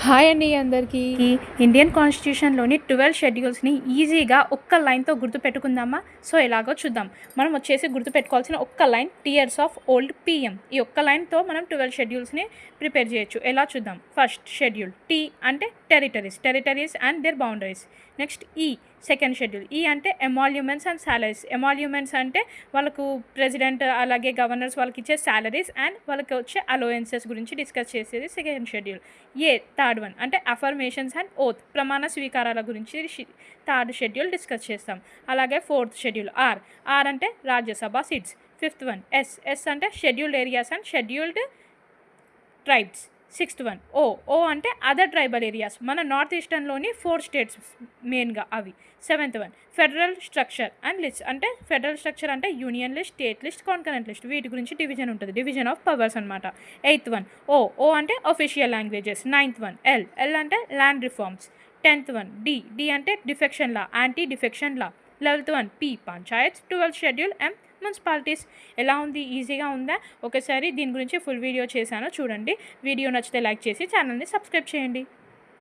Hi అండి అందరికీ. ఈ ఇండియన్ కాన్స్టిట్యూషన్‌లోని 12 షెడ్యూల్స్‌ని ఈజీగా ఒక్క లైన్‌తో గుర్తుపెట్టుకుందామా? సో, ఎలాగో చూద్దాం. మనం వచ్చేసి గుర్తుపెట్టుకోవాల్సిన ఒక్క line tears of old PM. ఈ ఒక్క లైన్‌తో మనం 12 షెడ్యూల్స్‌ని ప్రిపేర్ చేయొచ్చు. ఎలా చూద్దాం? ఫస్ట్ షెడ్యూల్ టీ అంటే territories and their boundaries. Next second schedule. అంటే ఎమాల్యుమెంట్స్ అండ్ సాలరీస్. ఎమాల్యుమెంట్స్ అంటే వాళ్ళకు ప్రెసిడెంట్ అలాగే గవర్నర్స్ వాళ్ళకి ఇచ్చే సాలరీస్ అండ్ వాళ్ళకి వచ్చే అలవెన్సెస్ గురించి డిస్కస్ చేసేది సెకండ్ షెడ్యూల్. థర్డ్ వన్ అంటే అఫర్మేషన్స్ అండ్ ఓత్ ప్రమాణ స్వీకారాల గురించి థర్డ్ షెడ్యూల్ డిస్కస్ చేస్తాం. అలాగే ఫోర్త్ షెడ్యూల్ ఆర్ అంటే Rajya Sabha seats. Fifth one S అంటే scheduled areas and scheduled tribes. Sixth one O అంటే అదర్ ట్రైబల్ ఏరియాస్, మన నార్త్ ఈస్టర్న్లోని 4 స్టేట్స్ మెయిన్గా అవి. Seventh one federal structure and list అంటే ఫెడరల్ స్ట్రక్చర్ అంటే union list, state list, concurrent list, వీటి గురించి డివిజన్ ఉంటుంది, డివిజన్ ఆఫ్ పవర్స్ అనమాట. ఎయిత్ వన్ ఓ అంటే official languages. Ninth one L అంటే land reforms. Tenth one D అంటే defection law, anti defection law. 11th one panchayats. 12th schedule municipalities. ఎలా ఉంది? ఈజీగా ఉందా? ఒకసారి దీని గురించి ఫుల్ వీడియో చేశాను చూడండి. వీడియో నచ్చితే లైక్ చేసి ఛానల్ని సబ్స్క్రైబ్ చేయండి.